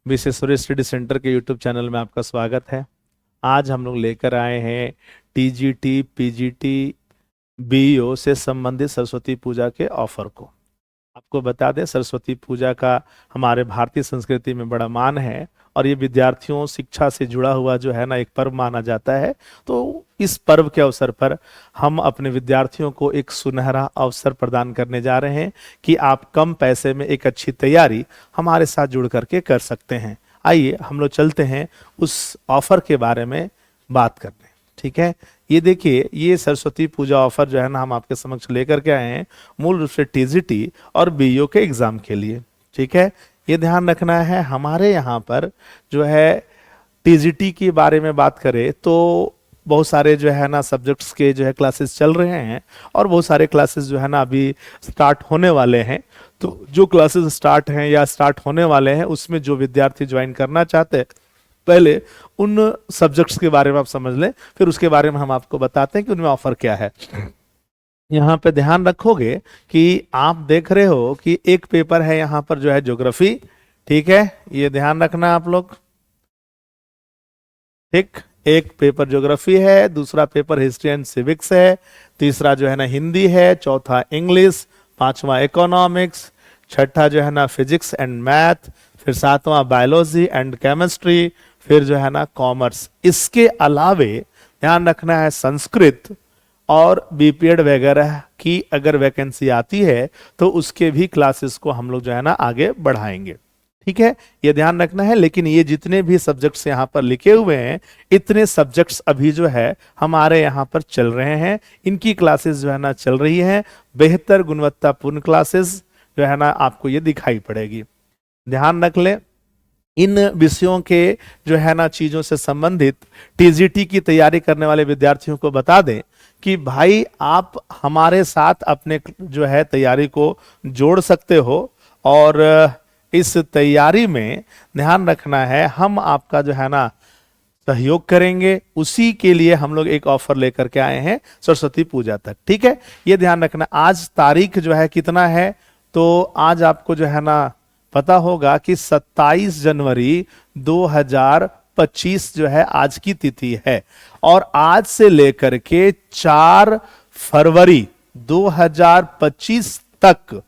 Visvesvaraya study centre के YouTube channel में आपका स्वागत है। आज हम लोग लेकर आए हैं टीजीटी, पीजीटी, बीईओ से संबंधित सरस्वती पूजा के ऑफर को। आपको बता दें, सरस्वती पूजा का हमारे भारतीय संस्कृति में बड़ा मान है और ये विद्यार्थियों शिक्षा से जुड़ा हुआ जो है ना एक पर्व माना जाता है। तो इस पर्व के अवसर पर हम अपने विद्यार्थियों को एक सुनहरा अवसर प्रदान करने जा रहे हैं कि आप कम पैसे में एक अच्छी तैयारी हमारे साथ जुड़ करके कर सकते हैं। आइए हम लोग चलते हैं उस ऑफर के बारे में बात करने। ठीक है, ये देखिए, ये सरस्वती पूजा ऑफर जो है ना हम आपके समक्ष लेकर के आए हैं मूल रूप से टीजीटी और बीईओ के एग्जाम के लिए। ठीक है, ये ध्यान रखना है। हमारे यहाँ पर जो है टीजीटी के बारे में बात करें तो बहुत सारे जो है ना सब्जेक्ट्स के जो है क्लासेस चल रहे हैं और बहुत सारे क्लासेस जो है ना अभी स्टार्ट होने वाले हैं। तो जो क्लासेस स्टार्ट हैं या स्टार्ट होने वाले हैं उसमें जो विद्यार्थी ज्वाइन करना चाहते हैं, पहले उन सब्जेक्ट्स के बारे में आप समझ लें, फिर उसके बारे में हम आपको बताते हैं कि उनमें ऑफर क्या है। यहाँ पे ध्यान रखोगे कि आप देख रहे हो कि एक पेपर है यहाँ पर जो है ज्योग्राफी। ठीक है, ये ध्यान रखना आप लोग। ठीक, एक पेपर ज्योग्राफी है, दूसरा पेपर हिस्ट्री एंड सिविक्स है, तीसरा जो है ना हिंदी है, चौथा इंग्लिश, पांचवा इकोनॉमिक्स, छठा जो है ना फिजिक्स एंड मैथ, फिर सातवां बायोलॉजी एंड केमिस्ट्री, फिर जो है ना कॉमर्स। इसके अलावे ध्यान रखना है संस्कृत और बीपीएड वगैरह की अगर वैकेंसी आती है तो उसके भी क्लासेस को हम लोग जो है ना आगे बढ़ाएंगे। ठीक है, ये ध्यान रखना है। लेकिन ये जितने भी सब्जेक्ट्स यहाँ पर लिखे हुए हैं, इतने सब्जेक्ट्स अभी जो है हमारे यहाँ पर चल रहे हैं। इनकी क्लासेस जो है ना चल रही हैं। बेहतर गुणवत्तापूर्ण क्लासेस जो है ना आपको ये दिखाई पड़ेगी। ध्यान रख लें, इन विषयों के जो है ना चीजों से संबंधित टीजीटी की तैयारी करने वाले विद्यार्थियों को बता दें कि भाई आप हमारे साथ अपने जो है तैयारी को जोड़ सकते हो और इस तैयारी में ध्यान रखना है हम आपका जो है ना सहयोग करेंगे। उसी के लिए हम लोग एक ऑफर लेकर के आए हैं सरस्वती पूजा तक। ठीक है, ये ध्यान रखना। आज तारीख जो है कितना है, तो आज आपको जो है ना पता होगा कि 27 जनवरी 2025 जो है आज की तिथि है और आज से लेकर के 4 फरवरी 2025 तक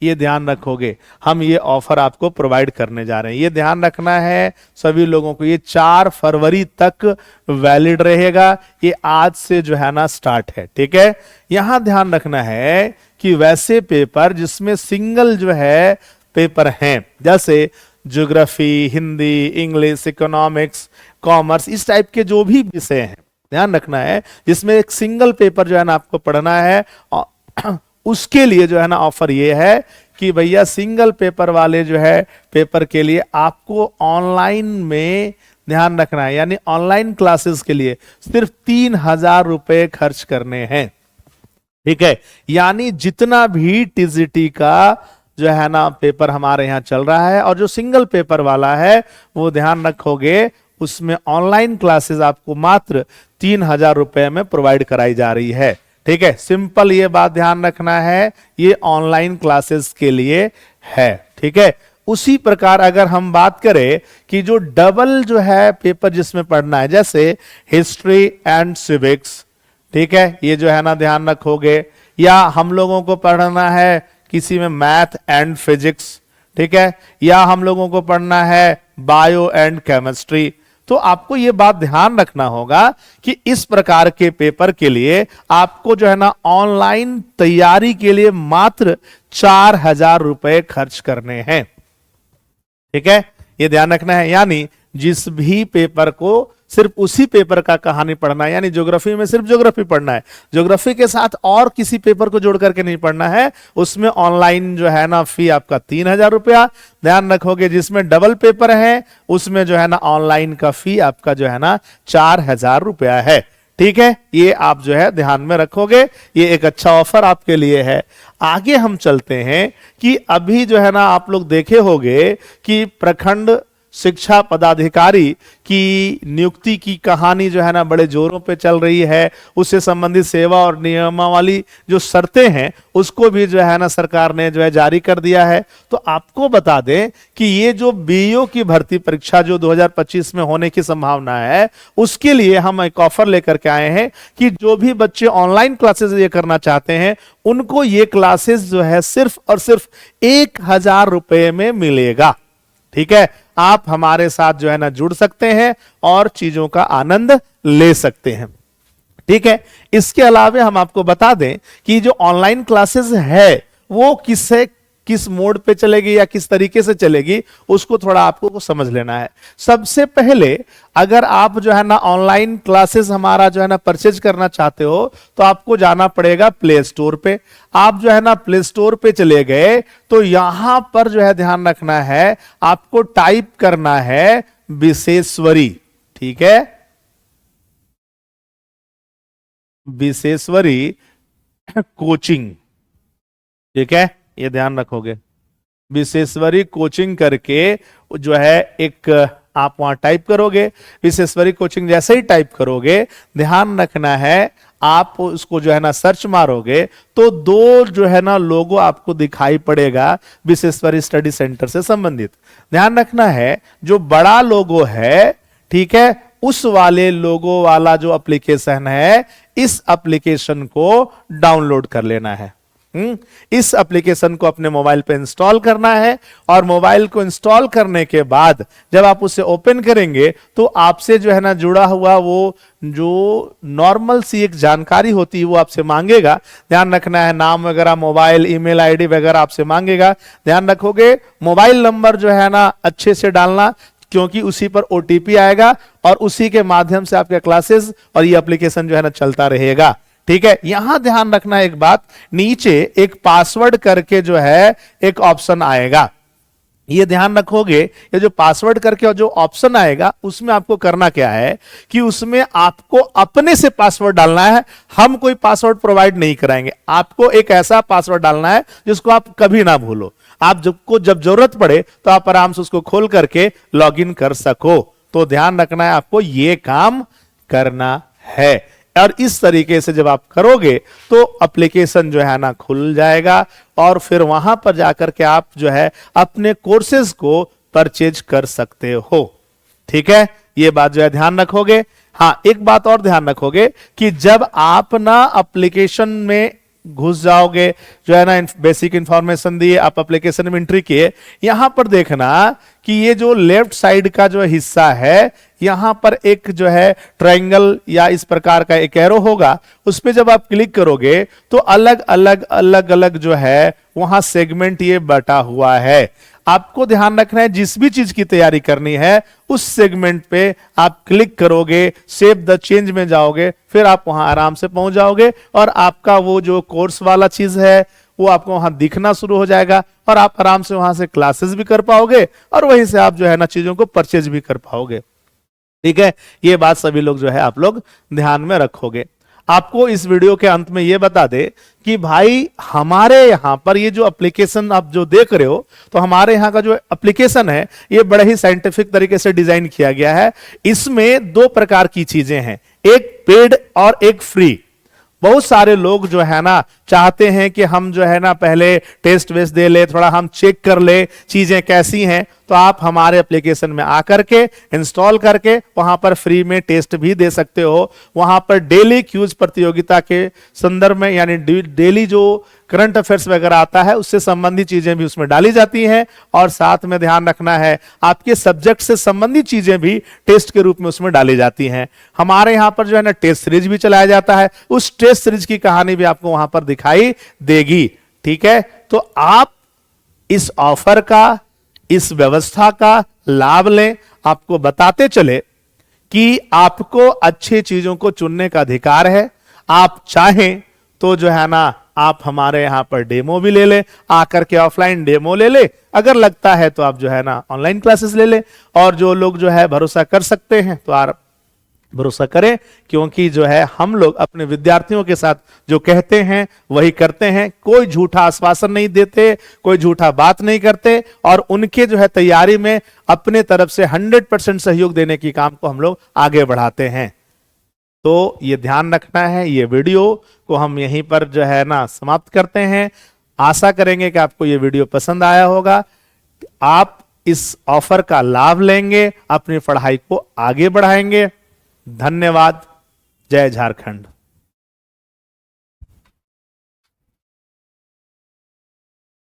ये ध्यान रखोगे हम ये ऑफर आपको प्रोवाइड करने जा रहे हैं। ये ध्यान रखना है सभी लोगों को, ये 4 फरवरी तक वैलिड रहेगा। ये आज से जो है ना स्टार्ट है। ठीक है, यहां ध्यान रखना है कि वैसे पेपर जिसमें सिंगल जो है पेपर हैं, जैसे geography, Hindi, English, economics, commerce, इस टाइप के जो भी विषय हैं, ध्यान रखना है जिसमें एक सिंगल पेपर जो है ना आपको पढ़ना है, उसके लिए जो है ना ऑफर ये है कि भैया सिंगल पेपर वाले जो है पेपर के लिए आपको ऑनलाइन में ध्यान रखना है, यानी ऑनलाइन क्लासेस के लिए सिर्फ 3,000 रुपए खर्च करने हैं। ठीक है, यानी जितना भी टीजीटी का जो है ना पेपर हमारे यहाँ चल रहा है और जो सिंगल पेपर वाला है वो ध्यान रखोगे उसमें ऑनलाइन क्लासेस आपको मात्र 3,000 रुपए में प्रोवाइड कराई जा रही है। ठीक है, सिंपल ये बात ध्यान रखना है, ये ऑनलाइन क्लासेस के लिए है। ठीक है, उसी प्रकार अगर हम बात करें कि जो डबल जो है पेपर जिसमें पढ़ना है, जैसे हिस्ट्री एंड सिविक्स, ठीक है, ये जो है ना ध्यान रखोगे, या हम लोगों को पढ़ना है किसी में मैथ एंड फिजिक्स, ठीक है, या हम लोगों को पढ़ना है बायो एंड केमिस्ट्री, तो आपको यह बात ध्यान रखना होगा कि इस प्रकार के पेपर के लिए आपको जो है ना ऑनलाइन तैयारी के लिए मात्र 4,000 रुपए खर्च करने हैं। ठीक है, यह ध्यान रखना है। यानी जिस भी पेपर को सिर्फ उसी पेपर का कहानी पढ़ना है, यानी ज्योग्राफी में सिर्फ ज्योग्राफी पढ़ना है, ज्योग्राफी के साथ और किसी पेपर को जोड़ करके नहीं पढ़ना है, उसमें ऑनलाइन जो है ना फी आपका 3,000 रुपया। ध्यान रखोगे जिसमें डबल पेपर है उसमें जो है ना ऑनलाइन का फी आपका जो है ना 4,000 रुपया है। ठीक है, ये आप जो है ध्यान में रखोगे, ये एक अच्छा ऑफर आपके लिए है। आगे हम चलते हैं कि अभी जो है ना आप लोग देखे होंगे कि प्रखंड शिक्षा पदाधिकारी की नियुक्ति की कहानी जो है ना बड़े जोरों पे चल रही है। उससे संबंधित सेवा और नियमावली जो शर्तें हैं उसको भी जो है ना सरकार ने जो है जारी कर दिया है। तो आपको बता दें कि ये जो बीईओ की भर्ती परीक्षा जो 2025 में होने की संभावना है, उसके लिए हम एक ऑफर लेकर के आए हैं कि जो भी बच्चे ऑनलाइन क्लासेस ये करना चाहते हैं उनको ये क्लासेस जो है सिर्फ और सिर्फ 1000 रुपए में मिलेगा। ठीक है, आप हमारे साथ जो है ना जुड़ सकते हैं और चीजों का आनंद ले सकते हैं। ठीक है, इसके अलावा हम आपको बता दें कि जो ऑनलाइन क्लासेस है वो किस मोड पे चलेगी या किस तरीके से चलेगी, उसको थोड़ा आपको समझ लेना है। सबसे पहले अगर आप जो है ना ऑनलाइन क्लासेस हमारा जो है ना परचेज करना चाहते हो तो आपको जाना पड़ेगा प्ले स्टोर पे। आप जो है ना प्ले स्टोर पे चले गए तो यहां पर जो है ध्यान रखना है, आपको टाइप करना है विशेश्वरी। ठीक है, विशेश्वरी कोचिंग। ठीक है, ये ध्यान रखोगे, विशेश्वरी कोचिंग करके जो है एक आप वहां टाइप करोगे। विशेश्वरी कोचिंग जैसे ही टाइप करोगे, ध्यान रखना है आप उसको जो है ना सर्च मारोगे तो दो जो है ना लोगो आपको दिखाई पड़ेगा विशेश्वरी स्टडी सेंटर से संबंधित। ध्यान रखना है जो बड़ा लोगो है, ठीक है, उस वाले लोगो वाला जो एप्लीकेशन है, इस एप्लीकेशन को डाउनलोड कर लेना है। इस एप्लीकेशन को अपने मोबाइल पे इंस्टॉल करना है और मोबाइल को इंस्टॉल करने के बाद जब आप उसे ओपन करेंगे तो आपसे जो है ना जुड़ा हुआ वो जो नॉर्मल सी एक जानकारी होती है वो आपसे मांगेगा। ध्यान रखना है नाम वगैरह, मोबाइल, ईमेल आईडी वगैरह आपसे मांगेगा। ध्यान रखोगे मोबाइल नंबर जो है ना अच्छे से डालना, क्योंकि उसी पर ओटीपी आएगा और उसी के माध्यम से आपके क्लासेस और ये एप्लीकेशन जो है ना चलता रहेगा। ठीक है, यहां ध्यान रखना एक बात, नीचे एक पासवर्ड करके जो है एक ऑप्शन आएगा, ये ध्यान रखोगे। ये जो पासवर्ड करके और जो ऑप्शन आएगा उसमें आपको करना क्या है कि उसमें आपको अपने से पासवर्ड डालना है। हम कोई पासवर्ड प्रोवाइड नहीं कराएंगे, आपको एक ऐसा पासवर्ड डालना है जिसको आप कभी ना भूलो। आप जब जरूरत पड़े तो आप आराम से उसको खोल करके लॉगिन कर सको। तो ध्यान रखना है आपको ये काम करना है और इस तरीके से जब आप करोगे तो एप्लीकेशन जो है ना खुल जाएगा और फिर वहां पर जाकर के आप जो है अपने कोर्सेज को परचेज कर सकते हो। ठीक है, ये बात जो है ध्यान रखोगे। हाँ, एक बात और ध्यान रखोगे कि जब आप ना एप्लीकेशन में घुस जाओगे, जो है ना बेसिक इंफॉर्मेशन दिए, आप एप्लीकेशन में एंट्री किए, यहां पर देखना कि ये जो लेफ्ट साइड का जो हिस्सा है यहां पर एक जो है ट्रायंगल या इस प्रकार का एक एरो होगा, उस पे जब आप क्लिक करोगे तो अलग अलग जो है वहां सेगमेंट ये बटा हुआ है। आपको ध्यान रखना है जिस भी चीज की तैयारी करनी है उस सेगमेंट पे आप क्लिक करोगे, सेव द चेंज में जाओगे, फिर आप वहां आराम से पहुंच जाओगे और आपका वो जो कोर्स वाला चीज है वो आपको वहां दिखना शुरू हो जाएगा और आप आराम से वहां से क्लासेस भी कर पाओगे और वहीं से आप जो है ना चीजों को परचेज भी कर पाओगे। ठीक है, ये बात सभी लोग जो है आप लोग ध्यान में रखोगे। आपको इस वीडियो के अंत में ये बता दे कि भाई हमारे यहां पर ये जो एप्लीकेशन आप जो देख रहे हो, तो हमारे यहां का जो एप्लीकेशन है ये बड़े ही साइंटिफिक तरीके से डिजाइन किया गया है। इसमें दो प्रकार की चीजें हैं, एक पेड और एक फ्री। बहुत सारे लोग जो है ना चाहते हैं कि हम जो है ना पहले टेस्ट वेस्ट दे ले, थोड़ा हम चेक कर ले चीजें कैसी हैं, तो आप हमारे एप्लीकेशन में आकर के इंस्टॉल करके वहां पर फ्री में टेस्ट भी दे सकते हो। वहां पर डेली क्यूज प्रतियोगिता के संदर्भ में यानी डेली जो करंट अफेयर्स वगैरह आता है उससे संबंधित चीजें भी उसमें डाली जाती हैं और साथ में ध्यान रखना है आपके सब्जेक्ट से संबंधित चीजें भी टेस्ट के रूप में उसमें डाली जाती हैं। हमारे यहां पर जो है ना टेस्ट सीरीज भी चलाया जाता है, उस टेस्ट सीरीज की कहानी भी आपको वहां पर दिखाई देगी। ठीक है, तो आप इस ऑफर का, इस व्यवस्था का लाभ लें। आपको बताते चले कि आपको अच्छी चीजों को चुनने का अधिकार है। आप चाहें तो जो है ना आप हमारे यहां पर डेमो भी ले ले, आकर के ऑफलाइन डेमो ले ले, अगर लगता है तो आप जो है ना ऑनलाइन क्लासेस ले ले, और जो लोग जो है भरोसा कर सकते हैं तो आप भरोसा करें, क्योंकि जो है हम लोग अपने विद्यार्थियों के साथ जो कहते हैं वही करते हैं। कोई झूठा आश्वासन नहीं देते, कोई झूठा बात नहीं करते, और उनके जो है तैयारी में अपने तरफ से 100% सहयोग देने की काम को हम लोग आगे बढ़ाते हैं। तो ये ध्यान रखना है। ये वीडियो को हम यहीं पर जो है ना समाप्त करते हैं। आशा करेंगे कि आपको ये वीडियो पसंद आया होगा, आप इस ऑफर का लाभ लेंगे, अपनी पढ़ाई को आगे बढ़ाएंगे। धन्यवाद। जय झारखंड।